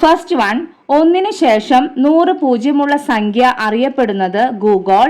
First one, ഒന്നിനു ശേഷം 100 പൂജ്യമുള്ള സംഖ്യ അറിയപ്പെടുന്നത് ഗൂഗോൾ.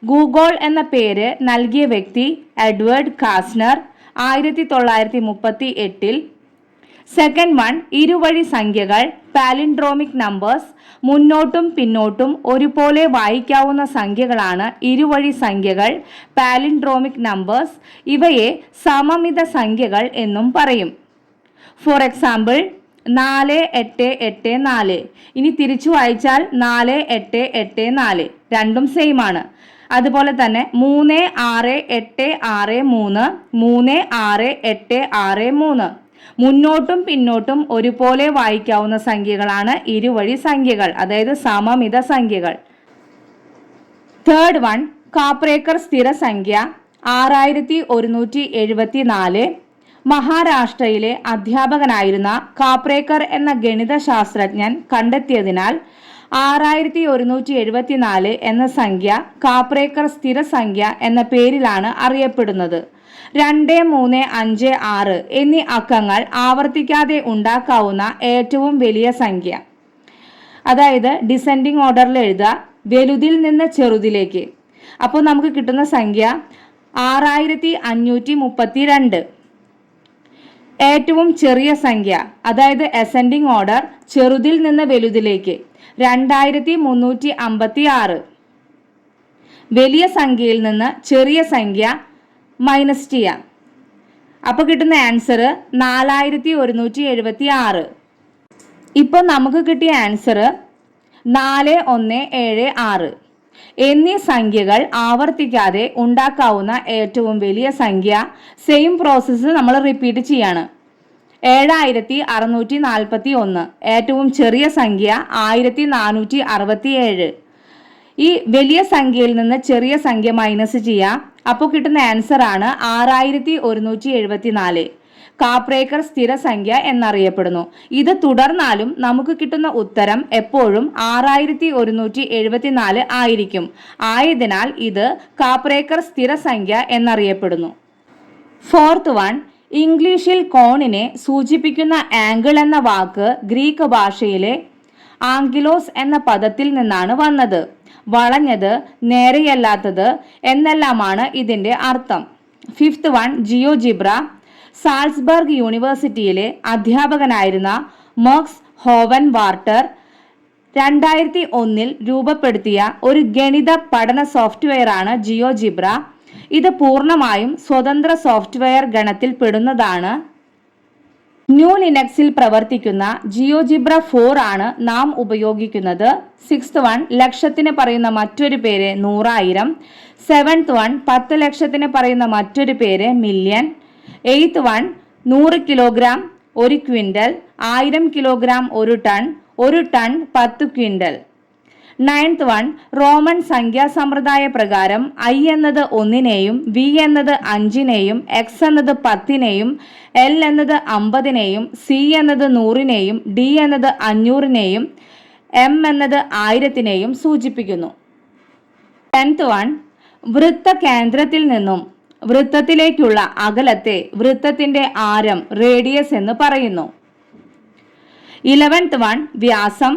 ഗൂഗോൾ എന്ന പേര് നൽകിയ വ്യക്തി എഡ്വേർഡ് കാസ്നർ 1938. സെക്കൻഡ് വൺ, ഇരുവഴി സംഖ്യകൾ പാലിൻഡ്രോമിക് നമ്പേഴ്സ്. മുന്നോട്ടും പിന്നോട്ടും ഒരുപോലെ വായിക്കാവുന്ന സംഖ്യകളാണ് ഇരുവഴി സംഖ്യകൾ, പാലിൻഡ്രോമിക് നമ്പേഴ്സ്. ഇവയെ സമമിത സംഖ്യകൾ എന്നും പറയും. For example 4884. ഇനി തിരിച്ചു വായിച്ചാൽ 4884, രണ്ടും സെയിം ആണ്. അതുപോലെ തന്നെ 36863, 36863. മുന്നോട്ടും പിന്നോട്ടും ഒരുപോലെ വായിക്കാവുന്ന സംഖ്യകളാണ് ഇരുവഴി സംഖ്യകൾ, അതായത് സമമിത സംഖ്യകൾ. തേർഡ് വൺ, കാപ്രേക്കർ സ്ഥിരസംഖ്യ 6174. മഹാരാഷ്ട്രയിലെ അധ്യാപകനായിരുന്ന കാപ്രേക്കർ എന്ന ഗണിതശാസ്ത്രജ്ഞൻ കണ്ടെത്തിയതിനാൽ 6174 എന്ന സംഖ്യ കാപ്രേക്കർ സ്ഥിരസംഖ്യ എന്ന പേരിലാണ് അറിയപ്പെടുന്നത്. 2, 3, 5, 6 എന്നീ അക്കങ്ങൾ ആവർത്തിക്കാതെ ഉണ്ടാക്കാവുന്ന ഏറ്റവും വലിയ സംഖ്യ. അതായത് ഡിസെൻഡിങ് ഓർഡറിൽ എഴുതുക, വലുതിൽ നിന്ന് ചെറുതിലേക്ക്. അപ്പോൾ നമുക്ക് കിട്ടുന്ന സംഖ്യ 6532. ഏറ്റവും ചെറിയ സംഖ്യ, അതായത് അസെൻഡിങ് ഓർഡർ, ചെറുതിൽ നിന്ന് വലുതിലേക്ക് 2356. വലിയ സംഖ്യയിൽ നിന്ന് ചെറിയ സംഖ്യ മൈനസ് ചെയ്യാം. അപ്പോൾ കിട്ടുന്ന ആൻസർ 4176. ഇപ്പോൾ നമുക്ക് കിട്ടിയ ആൻസർ 4176 എന്നീ സംഖ്യകൾ ആവർത്തിക്കാതെ ഉണ്ടാക്കാവുന്ന ഏറ്റവും വലിയ സംഖ്യ. സെയിം പ്രോസസ്സ് നമ്മൾ റിപ്പീറ്റ് ചെയ്യാണ്. 7641. ഏറ്റവും ചെറിയ സംഖ്യ 1467. ഈ വലിയ സംഖ്യയിൽ നിന്ന് ചെറിയ സംഖ്യ മൈനസ് ചെയ്യാം. അപ്പോൾ കിട്ടുന്ന ആൻസർ ആണ് 6174. കാപ്രേക്കർ സ്ഥിരസംഖ്യ എന്നറിയപ്പെടുന്നു. ഇത് തുടർന്നാലും നമുക്ക് കിട്ടുന്ന ഉത്തരം എപ്പോഴും 6174 ആയിരിക്കും. ആയതിനാൽ ഇത് കാപ്രേക്കർ സ്ഥിരസംഖ്യ എന്നറിയപ്പെടുന്നു. ഫോർത്ത് വൺ, ഇംഗ്ലീഷിൽ കോണിനെ സൂചിപ്പിക്കുന്ന ആംഗിൾ എന്ന വാക്ക് ഗ്രീക്ക് ഭാഷയിലെ ആംഗിലോസ് എന്ന പദത്തിൽ നിന്നാണ് വന്നത്. വളഞ്ഞത്, നേരെയല്ലാത്തത് എന്നെല്ലാമാണ് ഇതിന്റെ അർത്ഥം. Fifth one, GeoGebra. സാൾസ്ബർഗ് യൂണിവേഴ്സിറ്റിയിലെ അധ്യാപകനായിരുന്ന മക്സ് ഹോവൻ വാർട്ടർ 2001 രൂപപ്പെടുത്തിയ ഒരു ഗണിത പഠന സോഫ്റ്റ്വെയർ ആണ് ജിയോജിബ്ര. ഇത് പൂർണ്ണമായും സ്വതന്ത്ര സോഫ്റ്റ്വെയർ ഗണത്തിൽ പെടുന്നതാണ്. ന്യൂ ലിനക്സിൽ പ്രവർത്തിക്കുന്ന ജിയോജിബ്ര 4 ആണ് നാം ഉപയോഗിക്കുന്നത്. സിക്സ്ത് വൺ, ലക്ഷത്തിന് പറയുന്ന മറ്റൊരു പേര് 100,000. സെവൻത് വൺ, 10 ലക്ഷത്തിന് പറയുന്ന മറ്റൊരു പേര് million. Eighth one, 100 kilogram 1 quintal, 1000 kilogram 1 ton, 1 ton 10 quintal. Ninth one, Roman സംഖ്യാസമ്പ്രദായ പ്രകാരം I എന്നത് 1-നെയും, V എന്നത് 5-നെയും, X എന്നത് 10-നെയും, L എന്നത് 50-നെയും, C എന്നത് 100-നെയും, D എന്നത് 500-നെയും, M എന്നത് 1000-നെയും സൂചിപ്പിക്കുന്നു. 10th വൺ, വൃത്ത കേന്ദ്രത്തിൽ നിന്നും വൃത്തത്തിലേക്കുള്ള അകലത്തെ വൃത്തത്തിന്റെ ആരം, റേഡിയസ് എന്ന് പറയുന്നു. 11th വൺ, വ്യാസം.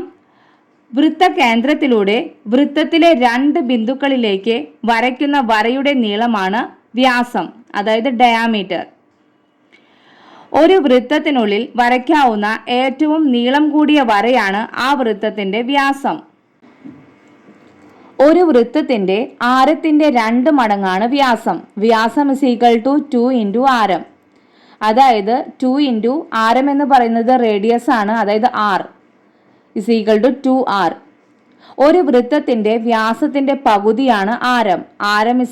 വൃത്ത കേന്ദ്രത്തിലൂടെ വൃത്തത്തിലെ 2 ബിന്ദുക്കളിലേക്ക് വരയ്ക്കുന്ന വരയുടെ നീളമാണ് വ്യാസം, അതായത് ഡയാമീറ്റർ. ഒരു വൃത്തത്തിനുള്ളിൽ വരയ്ക്കാവുന്ന ഏറ്റവും നീളം കൂടിയ വരയാണ് ആ വൃത്തത്തിന്റെ വ്യാസം. ഒരു വൃത്തത്തിന്റെ ആരത്തിന്റെ 2 മടങ്ങാണ് വ്യാസം. വ്യാസം = 2 × ആരം. അതായത് 2 × ആരം എന്ന് പറയുന്നത് റേഡിയസ് ആണ്, അതായത് r = 2r. ഒരു വൃത്തത്തിന്റെ വ്യാസത്തിന്റെ പകുതിയാണ് ആരം. ആരം =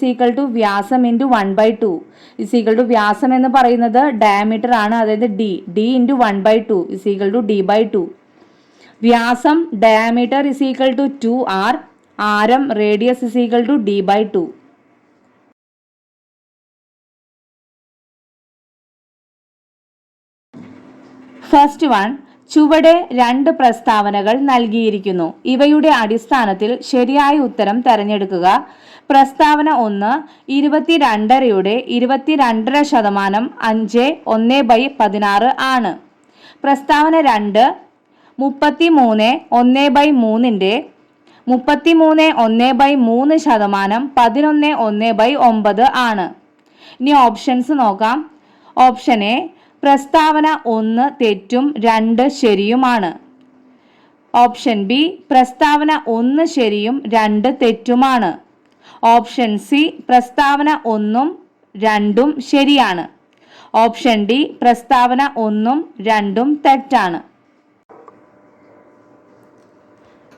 വ്യാസം × 1/2 വ്യാസം എന്ന് പറയുന്നത് ഡയമീറ്റർ ആണ്, അതായത് d × 1/2 d/2. വ്യാസം ഡയമീറ്റർ = 2r, ആരം റേഡിയസ് = d/2. ഫസ്റ്റ് വൺ, ചുവടെ 2 പ്രസ്താവനകൾ നൽകിയിരിക്കുന്നു. ഇവയുടെ അടിസ്ഥാനത്തിൽ ശരിയായ ഉത്തരം തിരഞ്ഞെടുക്കുക. പ്രസ്താവന 1, 22.5-യുടെ 22.5 5/1/16 ആണ്. പ്രസ്താവന 2, 33/1/3 33/1/3% 11/9 ആണ്. ഇനി ഓപ്ഷൻസ് നോക്കാം. ഓപ്ഷൻ എ പ്രസ്താവന 1 തെറ്റും 2 ശരിയുമാണ്. ഓപ്ഷൻ ബി പ്രസ്താവന 1 ശരിയും 2 തെറ്റുമാണ്. ഓപ്ഷൻ സി പ്രസ്താവന 1ഉം 2ഉം ശരിയാണ്. ഓപ്ഷൻ ഡി പ്രസ്താവന 1ഉം 2ഉം തെറ്റാണ്.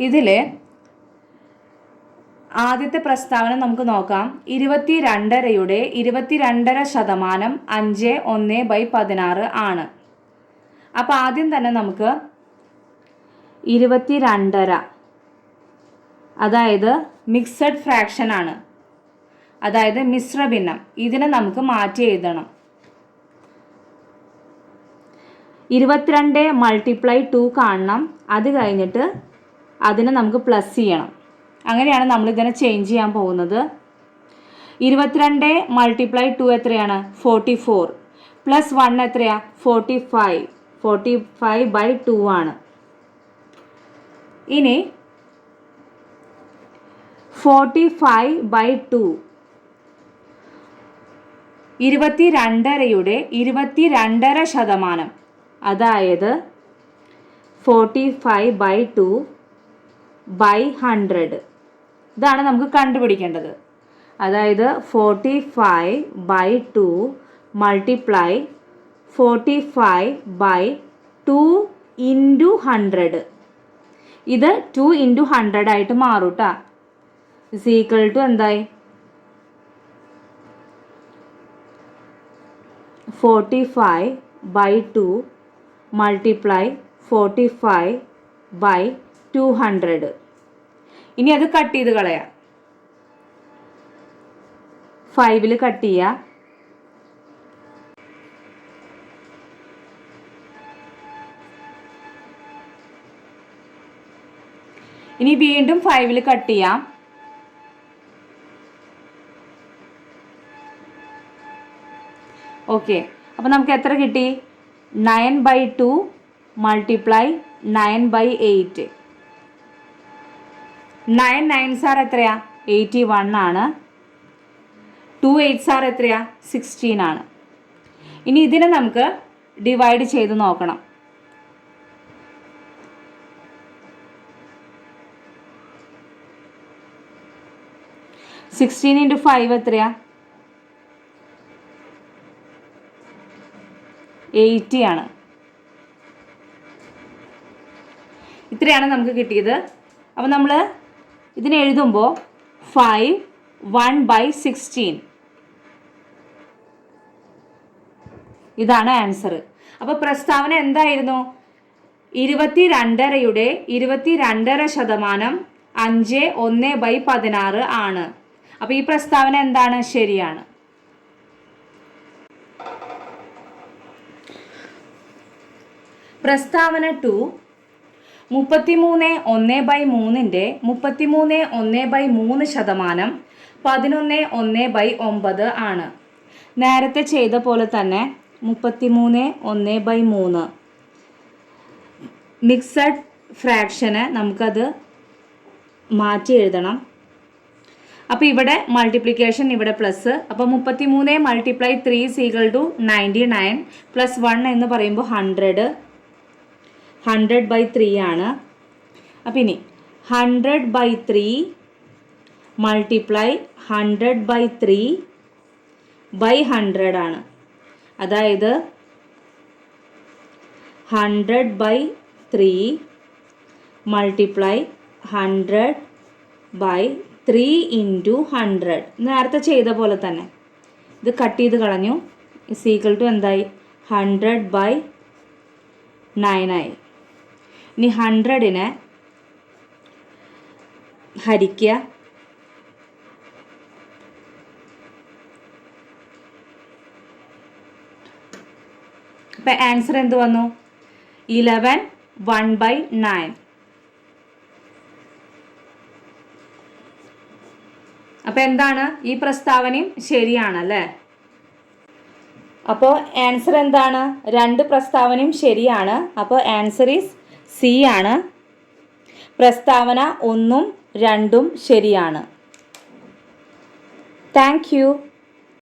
ഇതില് ആദ്യത്തെ പ്രസ്താവന നമുക്ക് നോക്കാം. 22.5-യുടെ 22.5% 5/1/16 ആണ്. അപ്പോൾ ആദ്യം തന്നെ നമുക്ക് 22.5 അതായത് മിക്സഡ് ഫ്രാക്ഷൻ ആണ്, അതായത് മിശ്രഭിന്നം. ഇതിനെ നമുക്ക് മാറ്റി എഴുതണം. 22 × 2 കാണണം. അത് കഴിഞ്ഞിട്ട് അതിനെ നമുക്ക് പ്ലസ് ചെയ്യണം. അങ്ങനെയാണ് നമ്മൾ ഇതിനെ ചേഞ്ച് ചെയ്യാൻ പോകുന്നത്. 22 × 2 എത്രയാണ്? 44 പ്ലസ് 1 എത്രയാ? 45. 45/2 ആണ്. ഇനി 45/2 22.5-യുടെ 22.5% അതായത് 45/2/100 ഇതാണ് നമുക്ക് കണ്ടുപിടിക്കേണ്ടത്. അതായത് 45/2 മൾട്ടിപ്ലൈ 45/2 × 100. ഇത് 2 × 100 ആയിട്ട് മാറും കേട്ടോ. ഇസ് ഈക്വൽ ടു എന്തായി? 45/2 മൾട്ടിപ്ലൈ 45/200. ഇനി അത് കട്ട് ചെയ്ത് കളയാം. 5ൽ കട്ട് ചെയ്യുക. ഇനി വീണ്ടും 5ൽ കട്ട് ചെയ്യാം. ഓക്കെ, അപ്പോൾ നമുക്ക് എത്ര കിട്ടി? 9/2 മൾട്ടിപ്ലൈ 9/8. 9 9s എത്രയാ? 81 ആണ്. 2 8s എത്രയാ? 16 ആണ്. ഇനി ഇതിനെ നമുക്ക് ഡിവൈഡ് ചെയ്ത് നോക്കണം. 16 × 5 എത്രയാ? 80 ആണ്. ഇത്രയാണ് നമുക്ക് കിട്ടിയത്. അപ്പോൾ നമ്മൾ ഇതിനെ എഴുതുമ്പോൾ 5 1/16 ഇതാണ് ആൻസർ. അപ്പോൾ പ്രസ്താവന എന്തായിരുന്നു? 22.5-യുടെ 22.5% 5/1/16 ആണ്. അപ്പോൾ ഈ പ്രസ്താവന എന്താണ്? ശരിയാണ്. പ്രസ്താവന 2 33/1/3-ന്റെ 33/1/3% 11/9 ആണ്. നേരത്തെ ചെയ്ത പോലെ തന്നെ 33/1/3 മിക്സഡ് ഫ്രാക്ഷന് നമുക്കത് മാറ്റി എഴുതണം. അപ്പോൾ ഇവിടെ മൾട്ടിപ്ലിക്കേഷൻ, ഇവിടെ പ്ലസ്. അപ്പോൾ 33 × 3 = 99 പ്ലസ് 1 എന്ന് പറയുമ്പോൾ 100. 100/3 ആണ്. അപ്പം ഇനി 100/3 മൾട്ടിപ്ലൈ 100/3/100 ആണ്. അതായത് 100/3 മൾട്ടിപ്ലൈ 100/3 × 100. നേരത്തെ ചെയ്ത പോലെ തന്നെ ഇത് കട്ട് ചെയ്ത് കളഞ്ഞു. ഇസ് ഈക്വൽ ടു എന്തായി? 100/9 ആയി. ഇനി 100നെ ഹരിക്കുക. അപ്പം ആൻസർ എന്ത് വന്നു? 11 1/9. അപ്പം എന്താണ്? ഈ പ്രസ്താവനയും ശരിയാണല്ലേ? അപ്പോൾ ആൻസർ എന്താണ്? 2 പ്രസ്താവനയും ശരിയാണ്. അപ്പോൾ ആൻസർ ഈസ് സി ആണ്. പ്രസ്താവന 1ഉം 2ഉം ശരിയാണ്. Thank you.